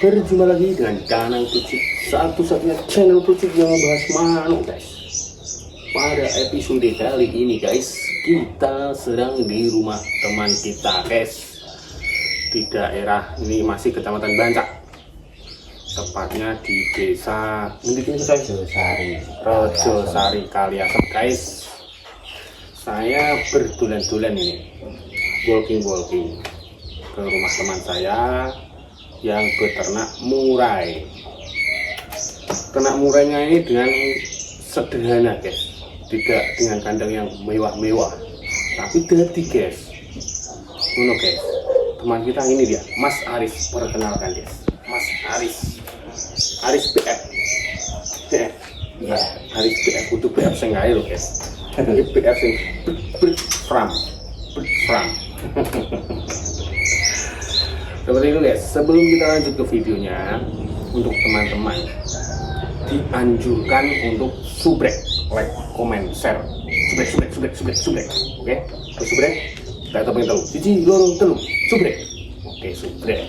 Berjumpa lagi dengan Danang Kucing, satu-satunya channel kucing yang membahas manuk guys. Pada episode kali ini guys, kita sedang di rumah teman kita guys, di daerah ini masih Kecamatan Bancak, tepatnya di desa Rojosari Kaliasem guys. Saya berdulan-dulan ini, walking ke rumah teman saya yang beternak murai. Ternak murainya ini dengan sederhana guys, tidak dengan kandang yang mewah-mewah, tapi dadi guys. Ngono guys, teman kita ini dia Mas Aris, perkenalkan guys, Mas Aris BF ya, Aris BF kudu BF sing ae lho guys. Ini BF sing Fram. Seperti itu guys. Sebelum kita lanjut ke videonya, untuk teman-teman dianjurkan untuk subrek, like, comment, share, subrek. Oke, subrek. Kita topeng telu. Siji, loro, telu. Subrek. Oke, subrek.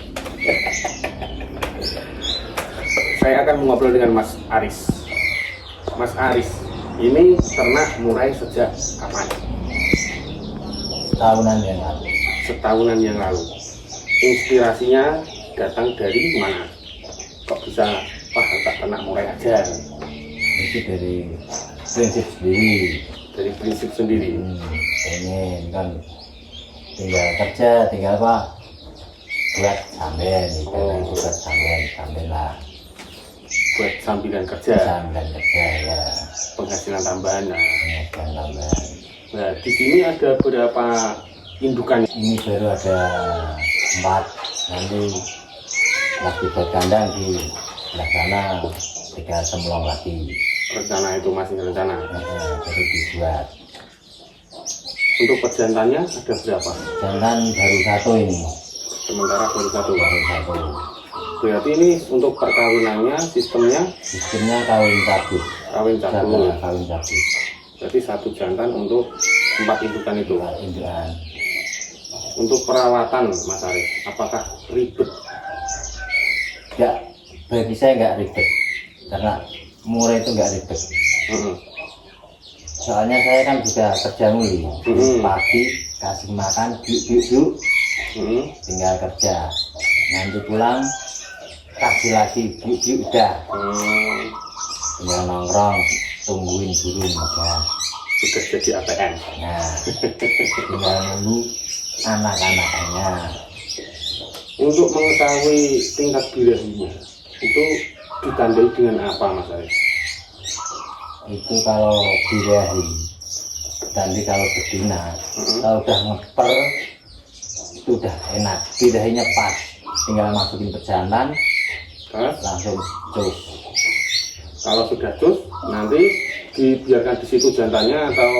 Saya akan mengobrol dengan Mas Aris. Mas Aris, ini ternak murai sejak kapan? Setahunan yang lalu. Inspirasinya datang dari mana? Kok bisa angkat ternak murai aja? Itu dari prinsip sendiri. Dari prinsip sendiri. Pengen kan tinggal kerja, tinggal apa? Buat sambil, buat sambil lah. Buat sambilan kerja. Sambilan kerja ya. Penghasilan tambahan. Penghasilan tambahan. Nah, di sini ada berapa indukan? Ini baru ada 4, nanti lagi buat kandang di sebelah sana 3 semlong lagi. Rencana itu masih rencana. Baru dibuat. Untuk perjantannya ada berapa? Jantan baru 1 ini. Sementara baru satu. Baru 1. Berarti ini untuk perkawinannya sistemnya kawin cabut. Kawin cabut. Kawin cabut. Berarti 1 jantan untuk 4 indukan itu. Indukan. Untuk perawatan Mas Aris, apakah ribet? Ya, bagi saya nggak ribet, karena murai itu nggak ribet. Soalnya saya kan juga kerja muli, pagi kasih makan, yuk, tinggal kerja. Nanti pulang kasih lagi, yuk udah. Tinggal nongkrong, tungguin burung udah. Sudah jadi ATM. Nah, tinggal nunggu anak-anaknya. Untuk mengetahui tingkat birahinya itu ditandai dengan apa Mas Aris? Itu kalau birahi, nanti kalau betina, kalau udah ngeper itu udah enak, birahinya pas, tinggal masukin pejantan, langsung cus. Kalau sudah cus, nanti dibiarkan di situ jantannya atau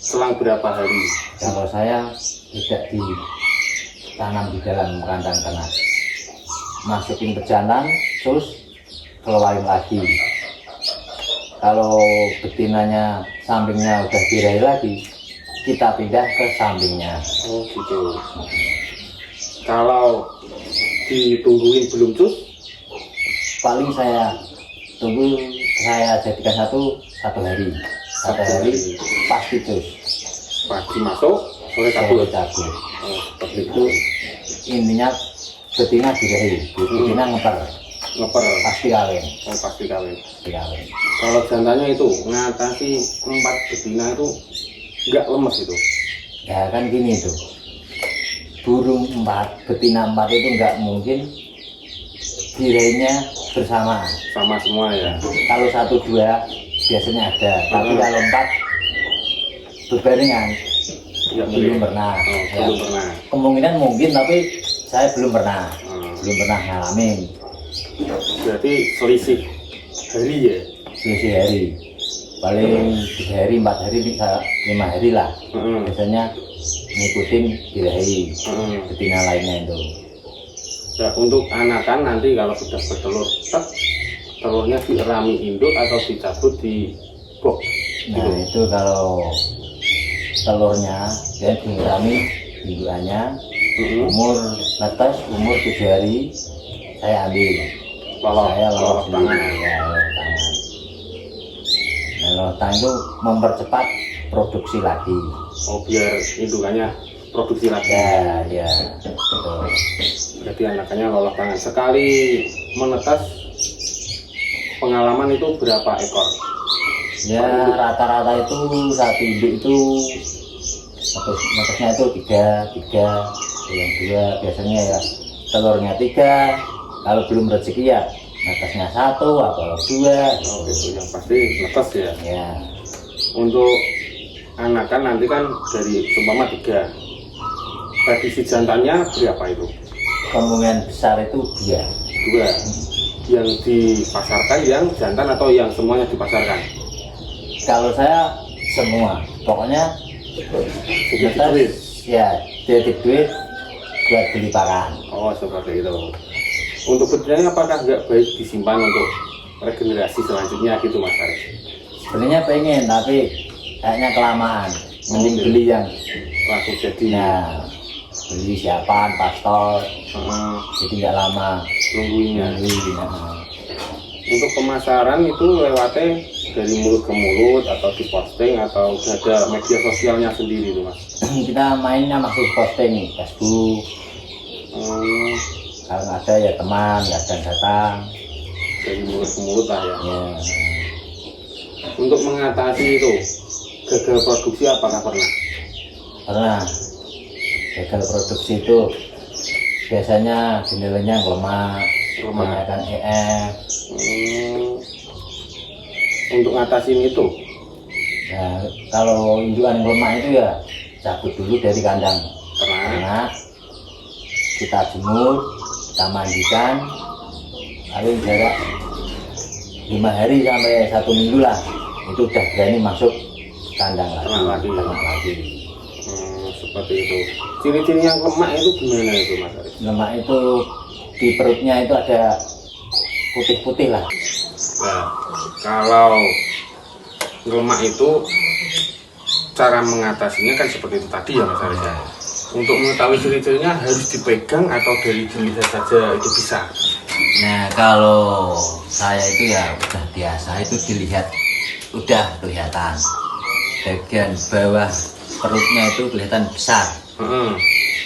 selang berapa hari? Kalau saya tidak ditanam di dalam kandang ternak, masukin pejantan terus keluarin lagi. Kalau betinanya sampingnya udah birahi lagi, kita pindah ke sampingnya. Oh gitu. Kalau ditungguin belum cus, paling saya tunggu, saya jadikan satu hari pasti cus. Pagi masuk, sore cabut. Seperti itu. Intinya betina birahi, betina ngeper pasti kawin. Oh pasti kawin. Kalau jantannya itu ngatasi 4 betina itu nggak lemes itu? Ya kan gini tuh, burung 4, betina 4 itu nggak mungkin birahinya bersamaan. Sama semua ya? Kalau 1-2 biasanya ada, tapi kalau 4 berbarengan ya, belum pernah. Belum pernah. Kemungkinan mungkin, tapi saya belum pernah ngalamin. Berarti selisih hari ya? Selisih hari, paling 3 hari, 4 hari, bisa 5 hari lah. Biasanya ngikutin birahi betina lainnya itu. Nah, untuk anakan nanti kalau sudah bertelur, telurnya dirami induk atau dicabut di box? Nah itu kalau telurnya dan dirami indukannya umur netes, umur 7 hari saya ambil. Saya loloh tangan. Ya, loloh tangan. Nah, loloh tangan itu mempercepat produksi lagi. Oh, biar indukannya produksi lagi. Ya, betul. Berarti anakannya loloh tangan. Sekali menetas pengalaman itu berapa ekor? Ya, rata-rata itu satu induk itu netesnya itu tiga, yang dua biasanya ya telurnya 3. Kalau belum rezeki ya netesnya 1 atau 2. Oh, gitu. Yang pasti netes ya. Ya, Untuk anakan nanti kan dari seumpama 3. Prediksi jantannya berapa itu? kemungkinan besar itu 2. 2. Yang dipasarkan yang jantan atau yang semuanya dipasarkan? Kalau saya semua, pokoknya Jadi duit. ya titik duit buat beli pakan. Oh, seperti itu. Untuk betinanya apakah nggak baik disimpan untuk regenerasi selanjutnya gitu Mas Haris? Sebenarnya pengen tapi kayaknya kelamaan. Mending Oke. beli yang Langsung jadi. nah beli siapaan pastol jadi nggak lama Nungguinnya. nungguin. Nah. Untuk pemasaran itu lewatnya dari mulut ke mulut atau diposting atau ada media sosialnya sendiri tuh Mas? Kita mainnya masuk posting Facebook. Hmm, Kalau nggak ada ya teman nggak ada yang datang dari mulut ke mulut lah ya. ya. Untuk mengatasi itu gagal produksi apakah pernah? Karena gagal produksi itu biasanya jendelanya lemah, kebanyakan EF. Untuk ngatasin itu Nah, kalau indukan lemah itu ya cabut dulu dari kandang pernah. ternak, kita jemur, kita mandikan, paling jarak 5 hari sampai 1 minggu lah, itu udah berani masuk kandang lagi. Ternak lagi. Seperti itu. Ciri-ciri yang lemak itu gimana itu Mas Haris? Lemak itu di perutnya itu ada putih-putih lah. Nah, kalau lemak itu cara mengatasinya kan seperti itu tadi ya Mas Haris. Untuk mengetahui ciri-cirinya harus dipegang atau dari dilihat saja itu bisa. Nah, kalau saya itu ya udah biasa, itu dilihat udah kelihatan bagian bawah perutnya itu kelihatan besar,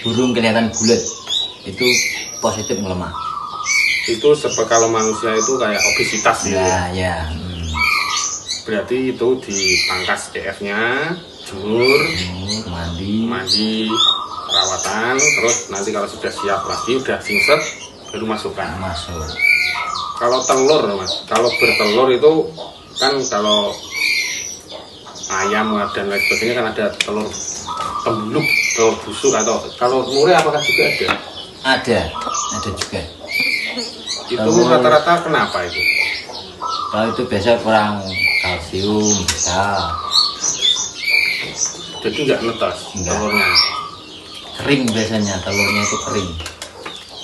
burung kelihatan bulat, itu positif melemah. Itu seperti kalau manusia itu kayak obesitas gitu. Nah, ya. Berarti itu dipangkas EF-nya, jemur, mandi, perawatan, terus nanti kalau sudah siap lagi, udah singset, baru masukkan. Masuk. Kalau telur Mas, kalau bertelur itu kan kalau ayam dan lain sebagainya kan ada telur tembeluk, telur busuk atau kalau murai apakah juga ada? Ada juga. Itu Telur. rata-rata kenapa itu? Kalau itu biasa kurang kalsium, bisa Jadi nggak netas Enggak. telurnya. kering biasanya telurnya itu kering.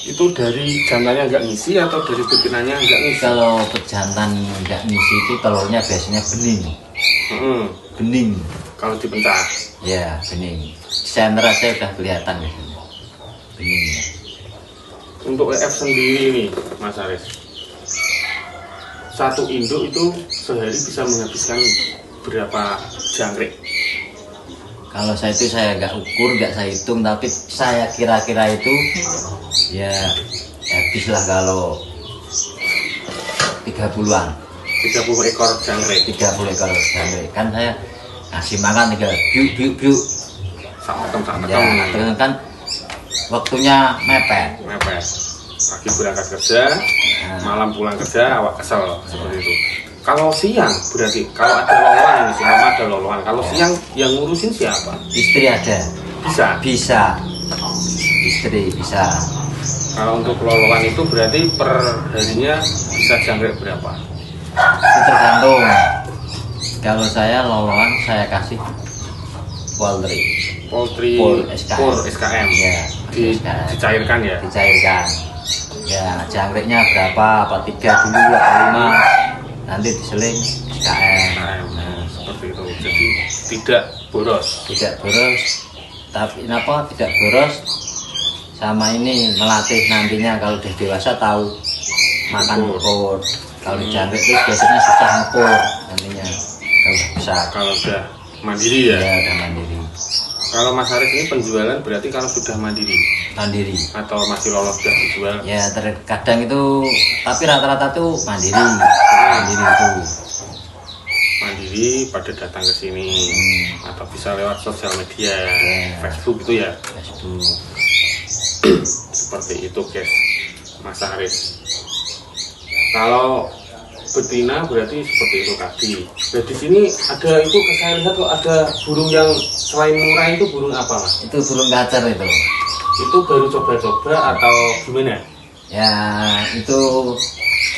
Itu dari jantannya nggak ngisi atau dari betinanya nggak ngisi? Kalau pejantan nggak ngisi itu telurnya biasanya bening, bening. Kalau dipecah. Ya bening. Senter saya udah kelihatan biasanya bening. Untuk EF sendiri ini, Mas Haris, satu induk itu sehari bisa menghabiskan berapa jangkrik? Kalau saya itu saya nggak ukur, nggak saya hitung, tapi saya kira-kira itu ya habislah kalau 30-an. 30 ekor jangkrik. 30 ekor jangkrik. Kan saya ngasih makan 3 biuk. Sama Ya, dengan kan waktunya mepet. Pagi berangkat kerja, malam pulang kerja, awak kesel seperti itu. Kalau siang berarti kalau ada lowongan ini, selama ada lowongan. Kalau siang yang ngurusin siapa? Istri ada. Bisa. Istri bisa. Kalau untuk lowongan itu berarti per harinya bisa jangkrik berapa? Itu tergantung. Kalau saya lowongan saya kasih poultry. Pol SKM. Ya, SKM. Dicairkan ya. Dicairkan. Ya, jangkriknya berapa? Apa 3 dulu apa 5? Nanti diseling SKM. Nah, seperti itu. Jadi tidak boros. Tidak boros. Tapi kenapa tidak boros? sama ini melatih nantinya kalau udah dewasa tahu makan ngepur. Kalau di jangkrik itu biasanya susah ngepur nantinya kalau udah besar. Kalau udah mandiri ya? Ya udah mandiri. Kalau Mas Arif ini penjualan berarti kalau sudah mandiri? Mandiri. Atau masih lolos sudah dijual? Ya terkadang itu, tapi rata-rata tuh mandiri. Mandiri itu. Mandiri pada datang ke sini atau bisa lewat sosial media, Facebook itu ya? Facebook. Seperti itu guys, Mas Arif. Kalau betina berarti seperti itu tadi. Nah di sini ada itu, saya lihat kok ada burung yang selain murai itu burung apa Mas? Itu burung kacer itu. Itu baru coba-coba atau gimana? Ya itu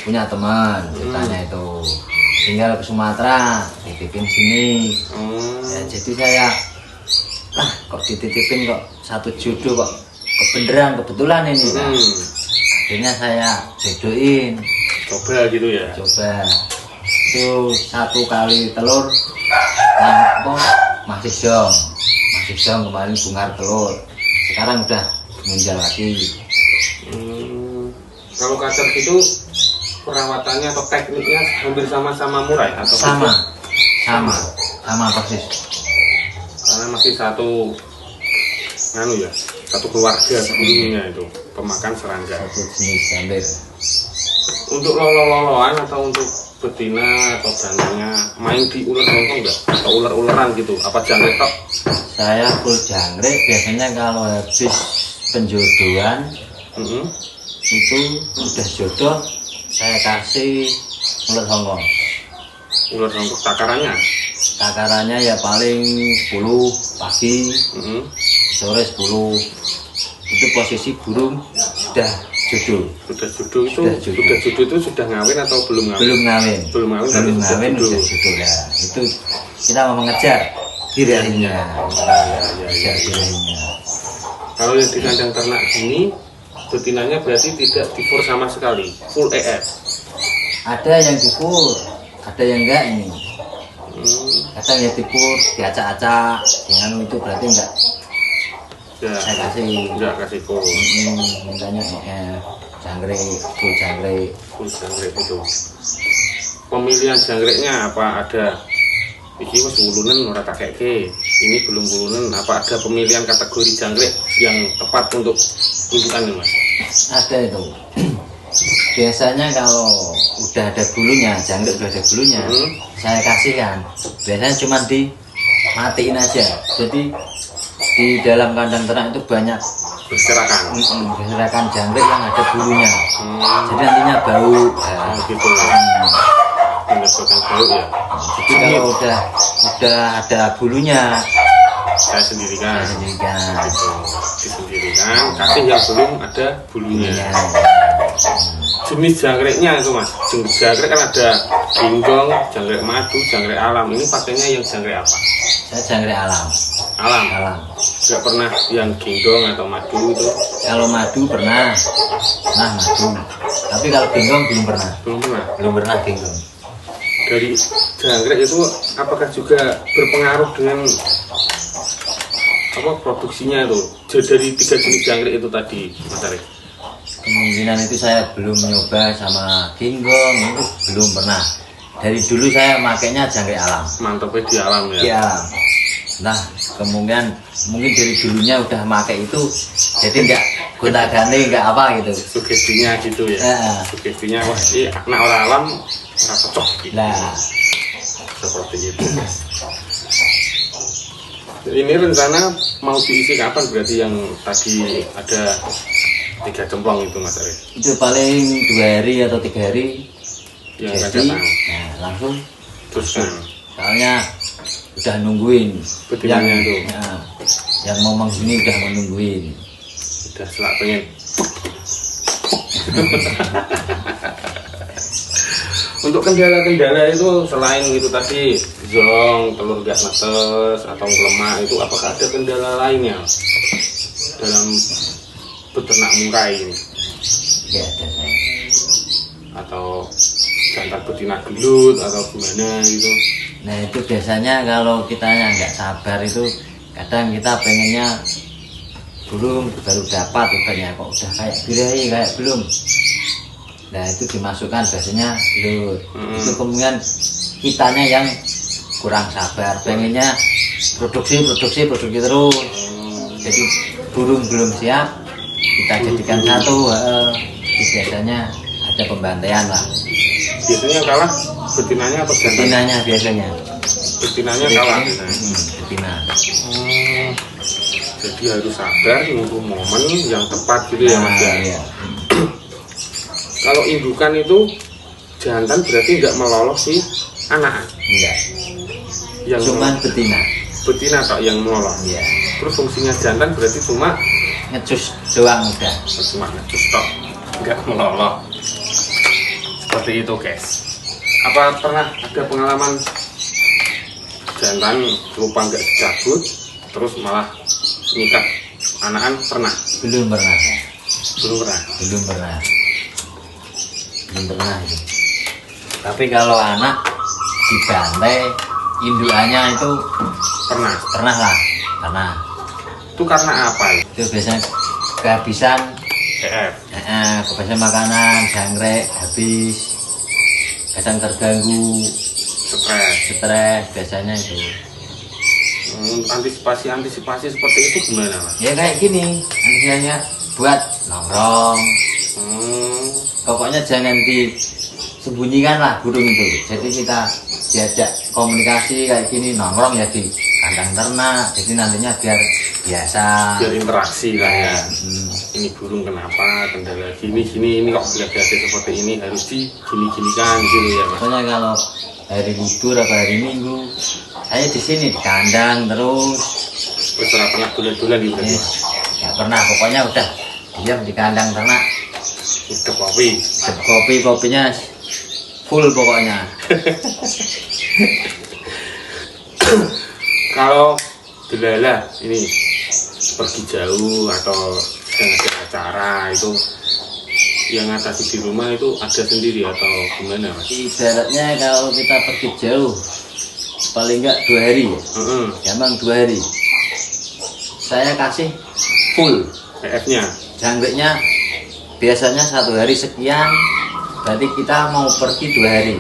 punya teman ceritanya itu. Tinggal ke Sumatera, dititipin sini. Ya, jadi saya, kok dititipin kok satu jodoh kok kebetulan ini. Akhirnya saya jodohin. Coba gitu ya? Coba. Itu 1 kali telur, masih dong kemarin bungar telur. Sekarang udah menjual lagi. Kalau kacer itu perawatannya atau tekniknya hampir sama-sama murai atau sama persis. Karena masih satu keluarga sebelumnya itu pemakan serangga. Satu jenis hampir. Untuk lolo-loloan atau untuk betina atau jantannya main di ular hongkong enggak? Atau ular-ularan gitu? Apa jangkrik tok? Saya full jangkrik. Biasanya kalau habis penjodohan itu udah jodoh, saya kasih ular hongkong. Ular hongkong takarannya ya paling 10 pagi, sore 10. Itu posisi burung sudah jodoh. Sudah jodoh itu sudah ngawin atau belum ngawin? Belum ngawin udah jodoh ya. Itu kita mau mengejar birahinya. Mengejar birahinya. Kalau yang di kandang ternak gini, betinanya berarti tidak difur sama sekali, full EF. Ada yang difur, ada yang enggak ini. Kadang ya difur, diacak-acak, dengan itu berarti enggak. Ya, saya kasih full. Mintanya jangkrik, full jangkrik itu. Pemilihan jangkriknya apa ada? Iki wis wulunen ora tak keke. Ini belum wulunen. Apa ada pemilihan kategori jangkrik yang tepat untuk indukan Mas? Ada itu. Biasanya kalau udah ada bulunya, jangkrik udah ada bulunya, saya kasihkan. Biasanya cuma dimatiin aja. Jadi di dalam kandang ternak itu banyak berserakan jangkrik yang ada bulunya. Jadi nantinya bau. Gitu. Menyebabkan bau ya. Jadi kalau udah ada bulunya, saya sendirikan. Gitu. Disendirikan, kasih yang belum ada bulunya. Jenis jangkriknya itu Mas. Jenis jangkrik kan ada ginggong, jangkrik madu, jangkrik alam. Ini pakainya yang jangkrik apa? Saya jangkrik alam. Nggak pernah yang ginggong atau madu itu? Kalau madu pernah madu. Tapi kalau ginggong belum pernah ginggong. Dari jangkrik itu apakah juga berpengaruh dengan produksinya itu dari 3 jenis jangkrik itu tadi Mas Arif? Kemungkinan itu saya belum nyoba sama ginggong, itu belum pernah. Dari dulu saya makainya jangkrik alam. Mantapnya di alam ya? Iya. Nah kemungkinan mungkin dari dulunya udah pakai itu, jadi nggak gonta-ganti nggak apa gitu. Sugestinya gitu ya? Sugestinya wah ini anak orang alam nggak cocok gitu. Nah seperti itu. Ini rencana mau diisi kapan berarti yang tadi ada 3 cemplong itu Mas Arif? Itu paling 2 hari atau 3 hari yang jadi, langsung teruskan. Soalnya udah nungguin betinanya itu. Yang ngomong sini udah menungguin. Udah selak pengen. Untuk kendala-kendala itu selain itu tadi zong, telur gas netes atau lemak itu, apakah ada kendala lainnya dalam beternak murai ini? Ya ada saya. Atau jantan betina gelut atau gimana gitu? Nah itu biasanya kalau kita nggak sabar itu kadang kita pengennya burung baru dapat ibaratnya kok udah kayak birahi kayak belum. Nah itu dimasukkan biasanya belut. Itu kemudian kitanya yang kurang sabar, pengennya produksi terus. Jadi burung belum siap kita jadikan satu. Biasanya ada pembantaian lah. Biasanya yang kalah betinanya atau jantan? Betinanya biasanya. Betinanya kalah. Betina. Jadi harus sabar nunggu momen yang tepat gitu ya Mas ya. Iya. Kalau indukan itu jantan berarti nggak meloloh si anak. Enggak. Yang Cuman betina. betina tok yang meloloh. Iya. Terus fungsinya jantan berarti cuma Ngecus doang udah. ngecus tok, nggak meloloh. Seperti itu guys. Apa pernah ada pengalaman jantan lupa nggak dicabut terus malah nyikat anakan? Pernah? Belum pernah. Belum pernah. Belum pernah. Belum pernah itu. Tapi kalau anak dibantai indukannya itu Pernah. lah. Karena Itu karena apa? itu biasanya kehabisan PF. kehabisan makanan, jangkrik habis, kadang terganggu, stres biasanya itu. Antisipasi seperti itu gimana Mas? Ya kayak gini, misalnya buat nongkrong, pokoknya jangan disembunyikan lah burung itu. Jadi kita diajak komunikasi kayak gini, nongkrong ya di kandang ternak, jadi nantinya biar biasa. Biar interaksi kan ya. Ini burung kenapa, kendala gini, ini kok biasa seperti ini, harus gini kan gitu ya Mas. Pokoknya kalau hari libur apa hari Minggu, saya di sini di kandang terus. Terus pernah bulan-bulan gitu kan? Nggak pernah, pokoknya udah diam di kandang ternak. Udah Kopinya full pokoknya. Kalau delala ini pergi jauh atau sedang ada acara itu yang ngatasi di rumah itu ada sendiri atau gimana Mas? Ibaratnya kalau kita pergi jauh paling enggak 2 hari ya. Gampang 2 hari. Saya kasih full PF-nya. jangkriknya biasanya 1 hari sekian, berarti kita mau pergi 2 hari.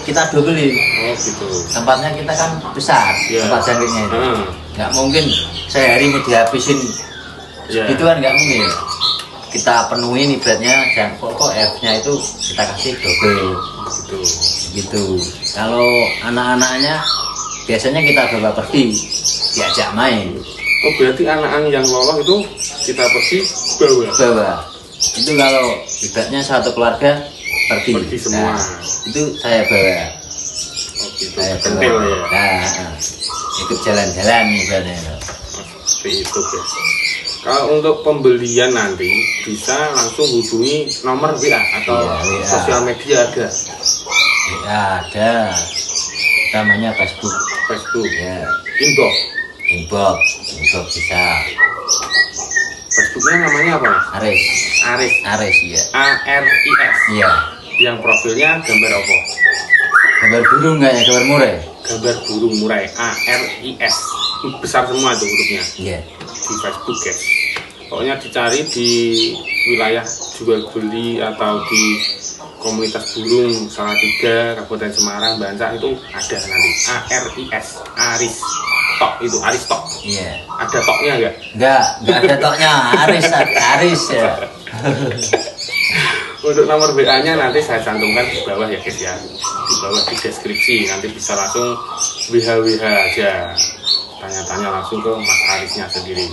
Kita dobelin. Oh gitu. Tempatnya kita kan besar, tempat jangkriknya itu. Nggak mungkin sehari mau dihabisin gitu kan, nggak mungkin. Kita penuhin ibaratnya, dan pokok F-nya itu kita kasih double gitu. Kalau anak-anaknya biasanya kita bawa pergi, diajak main. Oh berarti anak-anak yang lolos itu kita pergi bawa. Itu kalau ibaratnya satu keluarga pergi semua. Nah, itu saya bawa. Oh gitu. Saya Kentil bawa. ya. Nah, ikut jalan-jalan misalnya. Seperti itu guys. Kalau untuk pembelian nanti bisa langsung hubungi nomor WA atau WA. sosial media ada. Ya ada. Namanya Facebook. Ya. Inbox bisa. Facebooknya namanya apa Mas? Aris ya. ARIS. Iya. Yang profilnya gambar apa? Gambar burung nggak ya, gambar murai? Gambar burung murai. ARIS. Besar semua tuh hurufnya. Iya. Di Facebook guys. Pokoknya dicari di wilayah jual beli atau di komunitas burung Salatiga, Kabupaten Semarang, Bancak itu ada nanti. ARIS. Aris. Tok itu Aris tok. Iya. Ada toknya enggak? Enggak ada toknya. Aris ya. Untuk nomor WA-nya nanti saya cantumkan di bawah ya guys ya. Di bawah di deskripsi, nanti bisa langsung WH aja. Tanya-tanya langsung ke Mas Arisnya sendiri.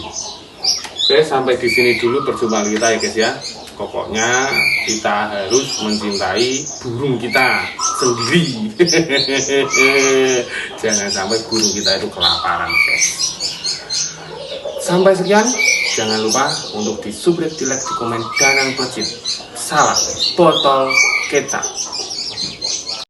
Oke, sampai di sini dulu perjumpaan kita ya guys ya. Pokoknya kita harus mencintai burung kita sendiri. Jangan sampai burung kita itu kelaparan guys. Sampai sekian. Jangan lupa untuk di subscribe, di like, di komen, dan yang plecit. Salam botol kecap.